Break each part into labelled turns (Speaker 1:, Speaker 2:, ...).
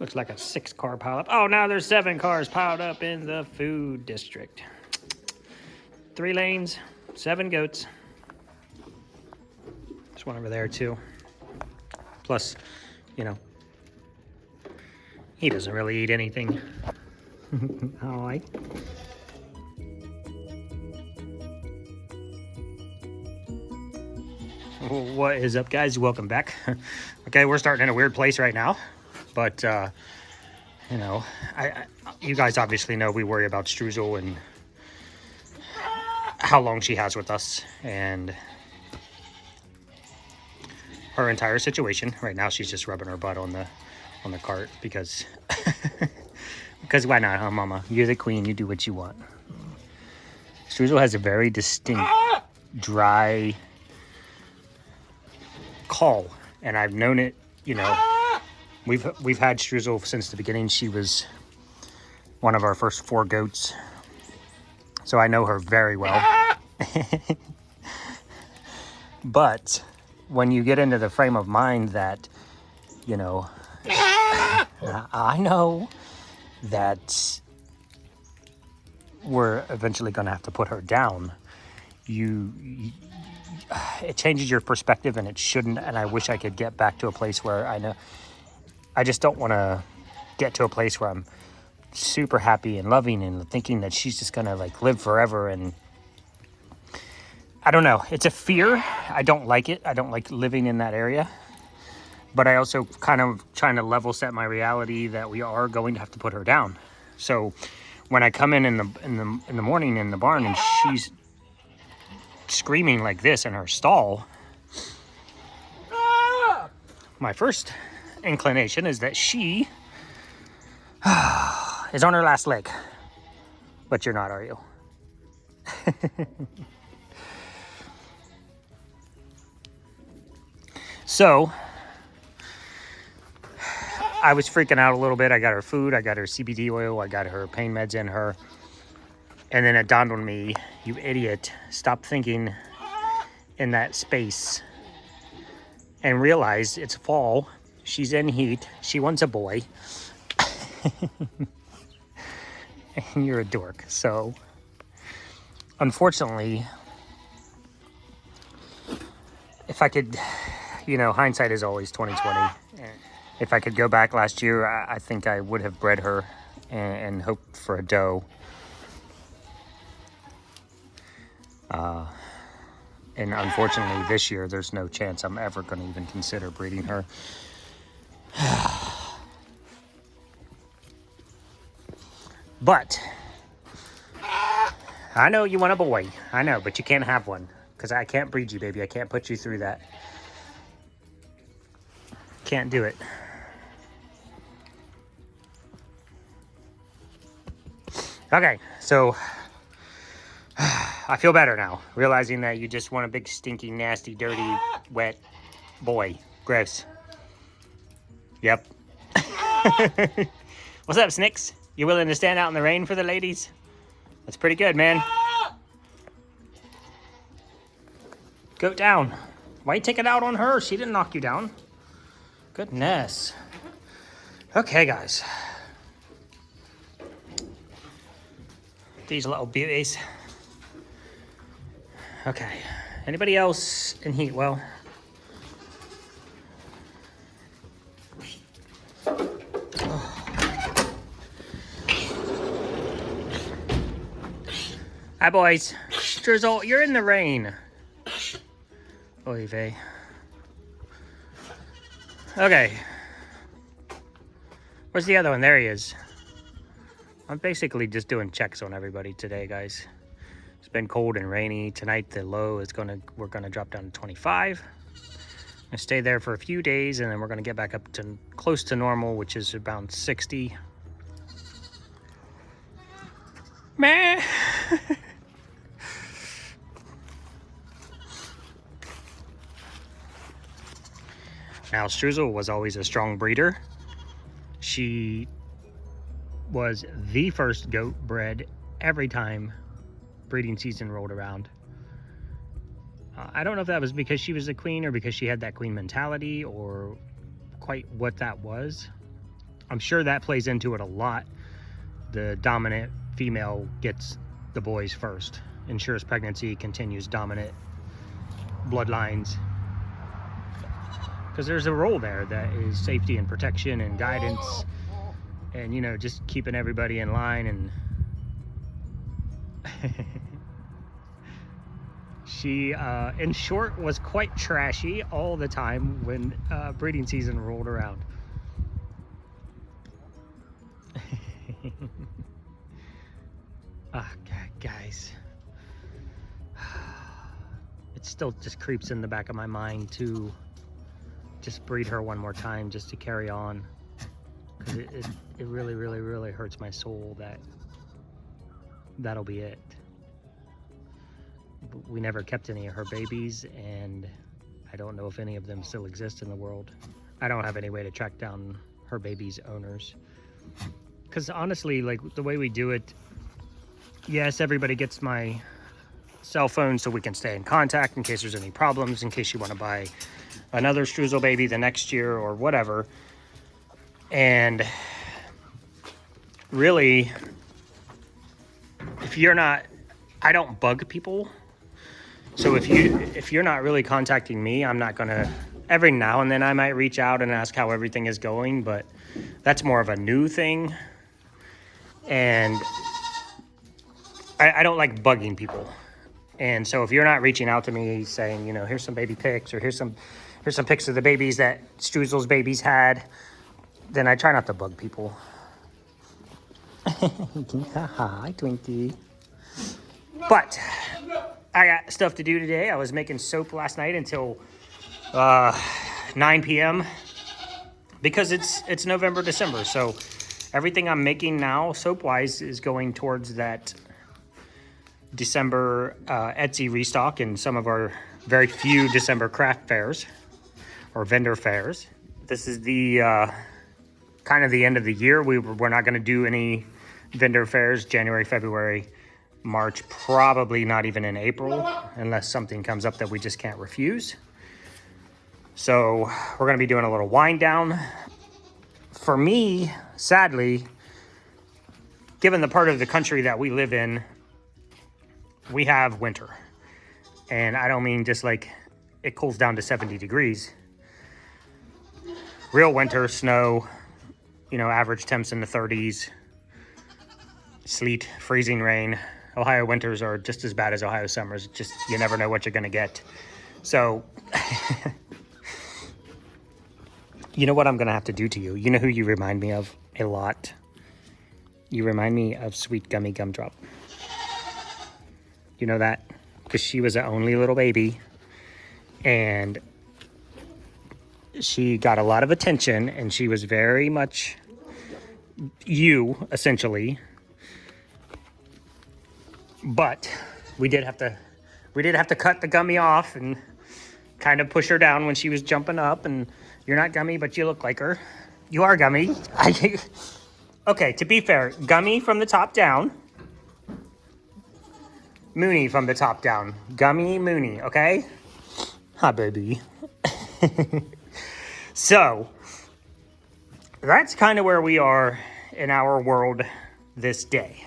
Speaker 1: Looks like a 6-car pileup. Oh, now there's 7 cars piled up in the food district. 3 lanes, 7 goats. There's one over there too. Plus, you know, he doesn't really eat anything. All right. What is up, guys? Welcome back. Okay, we're starting in a weird place right now, but you know, you guys obviously know we worry about Streusel and how long she has with us and her entire situation. Right now, she's just rubbing her butt on the cart because because why not, huh, Mama? You're the queen. You do what you want. Streusel has a very distinct, dry call, and I've known it, you know, we've had Streusel since the beginning. She was one of our first 4 goats, so I know her very well. But when you get into the frame of mind that, you know, I know that we're eventually going to have to put her down, it changes your perspective, and it shouldn't. And I wish I could get back to a place where I just don't want to get to a place where I'm super happy and loving and thinking that she's just gonna like live forever. And I don't know, it's a fear. I don't like it. I don't like living in that area, but I also kind of trying to level set my reality that we are going to have to put her down. So when I come in the morning in the barn and she's screaming like this in her stall, my first inclination is that she is on her last leg. But you're not, are you? So I was freaking out a little bit. I got her food, I got her CBD oil, I got her pain meds in her. And then it dawned on me, you idiot, stop thinking in that space and realize it's fall. She's in heat. She wants a boy. And you're a dork. So, unfortunately, if I could, you know, hindsight is always 20/20. If I could go back last year, I think I would have bred her and hoped for a doe. And unfortunately this year, there's no chance I'm ever going to even consider breeding her. But I know you want a boy. I know, but you can't have one because I can't breed you, baby. I can't put you through that. Can't do it. Okay, so I feel better now, realizing that you just want a big, stinky, nasty, dirty, wet boy. Gross. Yep. What's up, Snicks? You willing to stand out in the rain for the ladies? That's pretty good, man. Go down. Why you take it out on her? She didn't knock you down. Goodness. Okay, guys. These little beauties. Okay, anybody else in heat? Well, hi, boys. Streusel, you're in the rain. Oy vey. Okay. Where's the other one? There he is. I'm basically just doing checks on everybody today, guys. It's been cold and rainy. Tonight the low is we're gonna drop down to 25. I stay there for a few days, and then we're gonna get back up to close to normal, which is about 60. Man. Now, Streusel was always a strong breeder. She was the first goat bred every time breeding season rolled around. I don't know if that was because she was a queen or because she had that queen mentality or quite what that was. I'm sure that plays into it a lot. The dominant female gets the boys first, ensures pregnancy, continues dominant bloodlines. Because there's a role there that is safety and protection and guidance, and, you know, just keeping everybody in line. And she, in short, was quite trashy all the time when breeding season rolled around. Guys, it still just creeps in the back of my mind to just breed her one more time just to carry on, because it really, really, really hurts my soul that that'll be it. We never kept any of her babies, and I don't know if any of them still exist in the world. I don't have any way to track down her babies' owners, because honestly, like, the way we do it, yes, everybody gets my cell phone so we can stay in contact in case there's any problems, in case you want to buy another Streusel baby the next year or whatever. And really, if you're not, I don't bug people. So if you're not really contacting me, I'm not gonna, every now and then I might reach out and ask how everything is going, but that's more of a new thing. And I don't like bugging people. And so if you're not reaching out to me saying, you know, here's some baby pics, or here's some pics of the babies that Streusel's babies had, then I try not to bug people. Hi, Twinkie. But I got stuff to do today. I was making soap last night until 9 p.m. because it's November, December. So everything I'm making now, soap-wise, is going towards that December Etsy restock and some of our very few December craft fairs or vendor fairs. This is the kind of the end of the year. We're not going to do any vendor fairs January, February, March, probably not even in April, unless something comes up that we just can't refuse. So we're going to be doing a little wind down. For me, sadly, given the part of the country that we live in, we have winter. And I don't mean just like it cools down to 70 degrees. Real winter, snow, you know, average temps in the 30s, sleet, freezing rain. Ohio winters are just as bad as Ohio summers. Just, you never know what you're going to get. So, you know what I'm going to have to do to you? You know who you remind me of a lot? You remind me of Sweet Gummy Gumdrop. You know that? Because she was an only little baby. And she got a lot of attention. And she was very much you, essentially. But we did have to cut the Gummy off and kind of push her down when she was jumping up. And you're not Gummy, but you look like her. You are Gummy. Okay, to be fair, Gummy from the top down. Mooney from the top down. Gummy, Mooney, okay? Hi, baby. So, that's kind of where we are in our world this day.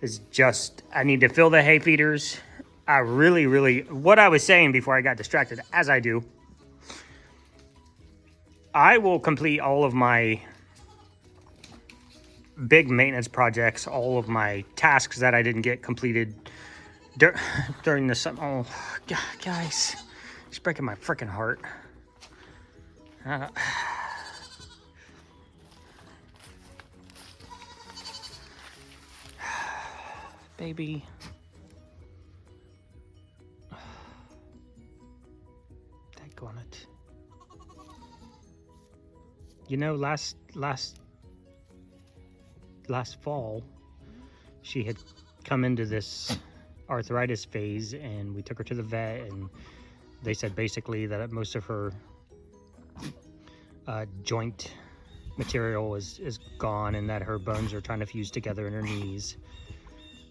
Speaker 1: It's just, I need to fill the hay feeders. I really, what I was saying before I got distracted, as I do, I will complete all of my big maintenance projects, all of my tasks that I didn't get completed during the summer. Oh, God, guys, it's breaking my freaking heart. Baby. Daggone it. You know, last fall, she had come into this arthritis phase, and we took her to the vet, and they said basically that most of her joint material is gone, and that her bones are trying to fuse together in her knees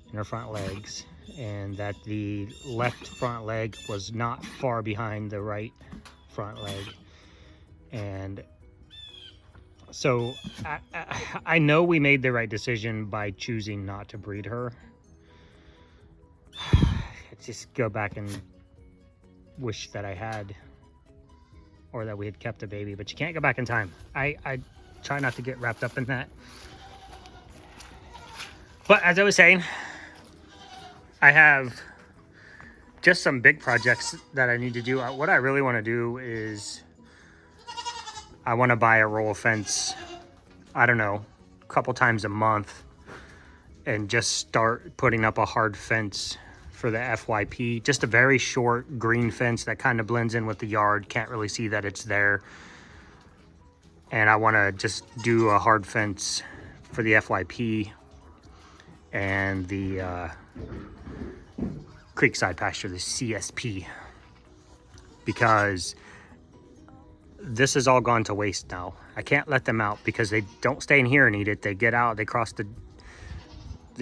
Speaker 1: and her front legs, and that the left front leg was not far behind the right front leg. And So I know we made the right decision by choosing not to breed her. Just go back and wish that I had, or that we had kept a baby, but you can't go back in time. I try not to get wrapped up in that. But as I was saying, I have just some big projects that I need to do. What I really want to do is I want to buy a roll of fence, I don't know, a couple times a month, and just start putting up a hard fence for the FYP. Just a very short green fence that kind of blends in with the yard. Can't really see that it's there. And I want to just do a hard fence for the FYP and the creekside pasture, the CSP, because this has all gone to waste now. I can't let them out because they don't stay in here and eat it. They get out, they cross the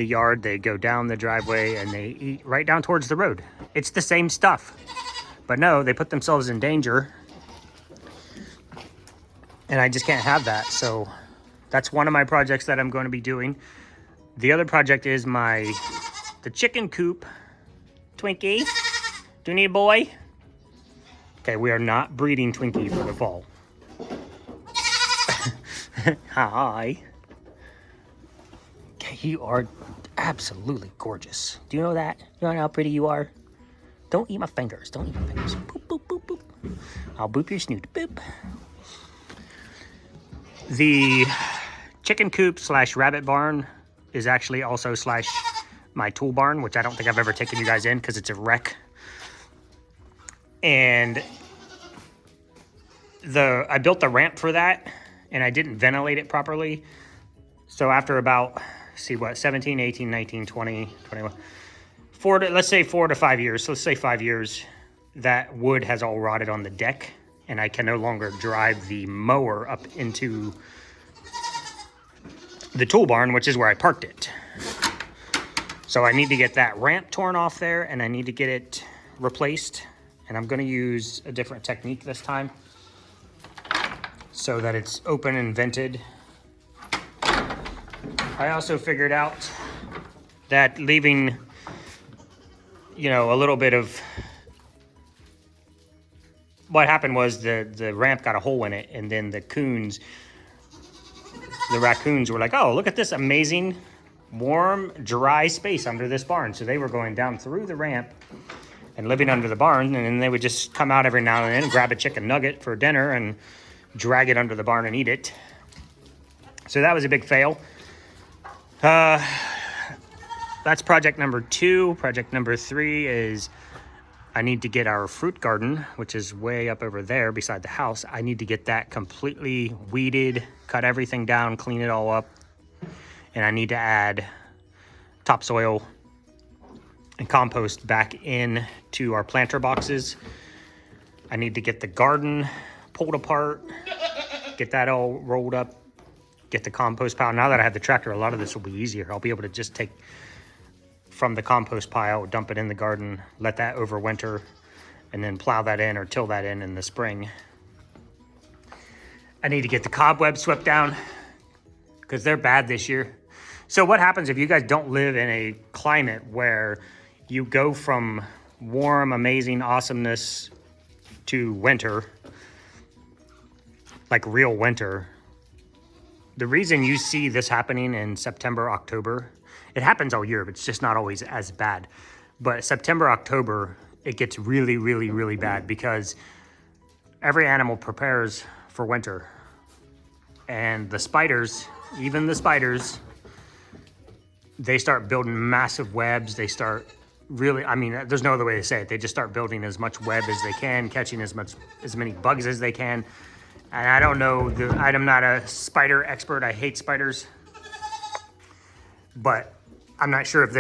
Speaker 1: yard, they go down the driveway, and they eat right down towards the road. It's the same stuff, but no, they put themselves in danger, and I just can't have that. So that's one of my projects that I'm going to be doing. The other project is the chicken coop. Twinkie, do you need a boy? Okay, we are not breeding Twinkie for the fall. Hi. Okay, you are absolutely gorgeous. Do you know that? You know how pretty you are? Don't eat my fingers. Don't eat my fingers. Boop, boop, boop, boop. I'll boop your snoot. Boop. The chicken coop / rabbit barn is actually also / my tool barn, which I don't think I've ever taken you guys in because it's a wreck. And I built the ramp for that, and I didn't ventilate it properly. So after about, 17, 18, 19, 20, 21, let's say 4 to 5 years. So let's say 5 years, that wood has all rotted on the deck, and I can no longer drive the mower up into the tool barn, which is where I parked it. So I need to get that ramp torn off there, and I need to get it replaced. And I'm going to use a different technique this time so that it's open and vented. I also figured out that leaving, a little bit of, what happened was the ramp got a hole in it, and then the raccoons were like, oh, look at this amazing warm, dry space under this barn. So they were going down through the ramp and living under the barn, and then they would just come out every now and then and grab a chicken nugget for dinner and drag it under the barn and eat it. So that was a big fail. That's project number 2. Project number 3 is I need to get our fruit garden, which is way up over there beside the house. I need to get that completely weeded, cut everything down, clean it all up. And I need to add topsoil and compost back in to our planter boxes. I need to get the garden pulled apart, get that all rolled up, get the compost pile. Now that I have the tractor, a lot of this will be easier. I'll be able to just take from the compost pile, dump it in the garden, let that overwinter, and then plow that in or till that in the spring. I need to get the cobwebs swept down because they're bad this year. So what happens if you guys don't live in a climate where you go from warm, amazing awesomeness to winter, like real winter? The reason you see this happening in September, October, it happens all year, but it's just not always as bad. But September, October, it gets really, really, really bad because every animal prepares for winter. And the spiders, even the spiders, they start building massive webs. They start really, there's no other way to say it. They just start building as much web as they can, catching as many bugs as they can. And I don't know, I'm not a spider expert. I hate spiders. But I'm not sure if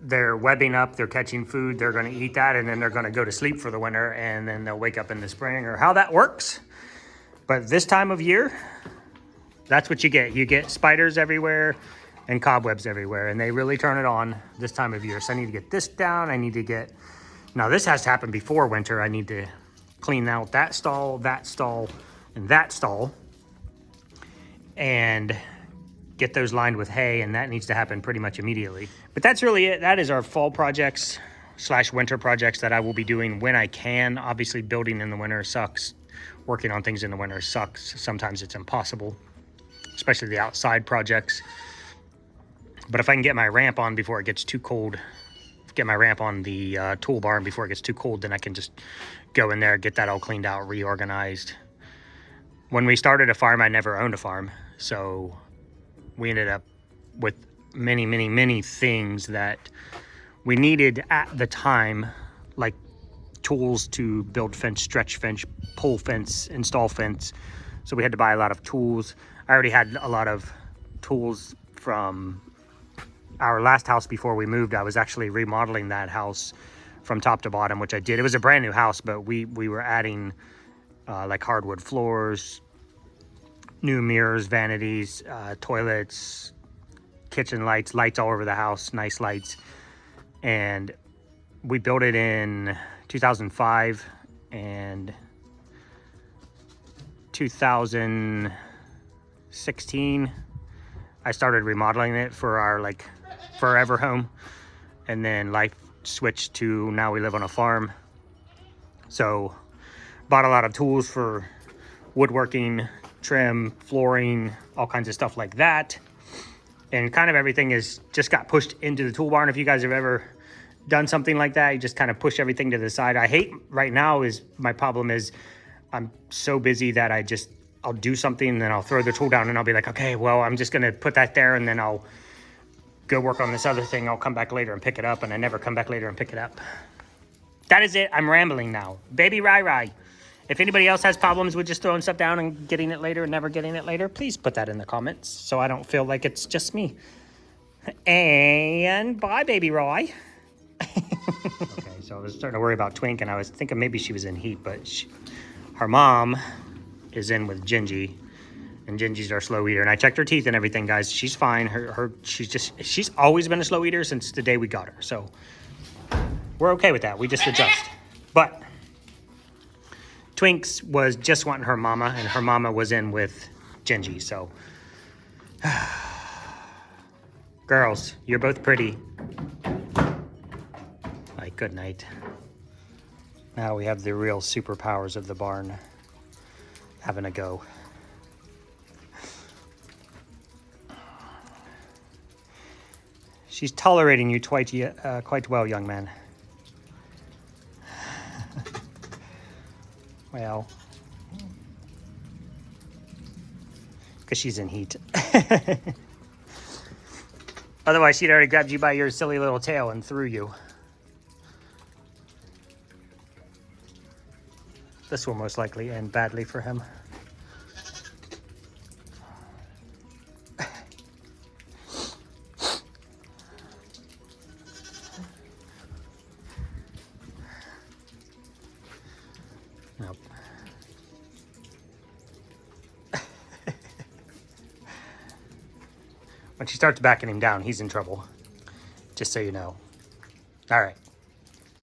Speaker 1: they're webbing up, they're catching food, they're going to eat that, and then they're going to go to sleep for the winter, and then they'll wake up in the spring, or how that works. But this time of year, that's what you get. You get spiders everywhere and cobwebs everywhere, and they really turn it on this time of year. So I need to get this down. Now this has to happen before winter. I need to clean out that stall, and that stall. and get those lined with hay, and that needs to happen pretty much immediately. But that's really it. That is our fall projects / winter projects that I will be doing when I can. Obviously, building in the winter sucks. Working on things in the winter sucks. Sometimes it's impossible, especially the outside projects. But if I can get my ramp on before it gets too cold, get my ramp on the tool barn before it gets too cold, then I can just go in there, get that all cleaned out, reorganized. When we started a farm, I never owned a farm, so we ended up with many things that we needed at the time, like tools to build fence, stretch fence, pull fence, install fence. So we had to buy a lot of tools. I already had a lot of tools from our last house before we moved. I was actually remodeling that house from top to bottom, which I did. It was a brand new house, but we were adding like hardwood floors, new mirrors, vanities, toilets, kitchen lights all over the house, nice lights. And we built it in 2005, and 2016 I started remodeling it for our like forever home, and then life switched to now we live on a farm. So bought a lot of tools for woodworking, trim, flooring, all kinds of stuff like that. And kind of everything is just got pushed into the tool barn. If you guys have ever done something like that, you just kind of push everything to the side. I hate right now is my problem is I'm so busy that I'll do something and then I'll throw the tool down and I'll be like, okay, well, I'm just going to put that there and then I'll go work on this other thing. I'll come back later and pick it up, and I never come back later and pick it up. That is it. I'm rambling now. Baby RiRi. If anybody else has problems with just throwing stuff down and getting it later and never getting it later, please put that in the comments so I don't feel like it's just me. And bye, baby Roy. Okay, so I was starting to worry about Twink, and I was thinking maybe she was in heat, but her mom is in with Gingy, and Gingy's our slow eater. And I checked her teeth and everything, guys. She's fine. She's always been a slow eater since the day we got her. So we're okay with that. We just adjust. But Twinks was just wanting her mama, and her mama was in with Gingy. So girls, you're both pretty. Like, good night. Now we have the real superpowers of the barn having a go. She's tolerating you quite well, young man. Well, because she's in heat. Otherwise, she'd already grabbed you by your silly little tail and threw you. This will most likely end badly for him. Nope. When she starts backing him down, he's in trouble. Just so you know. All right.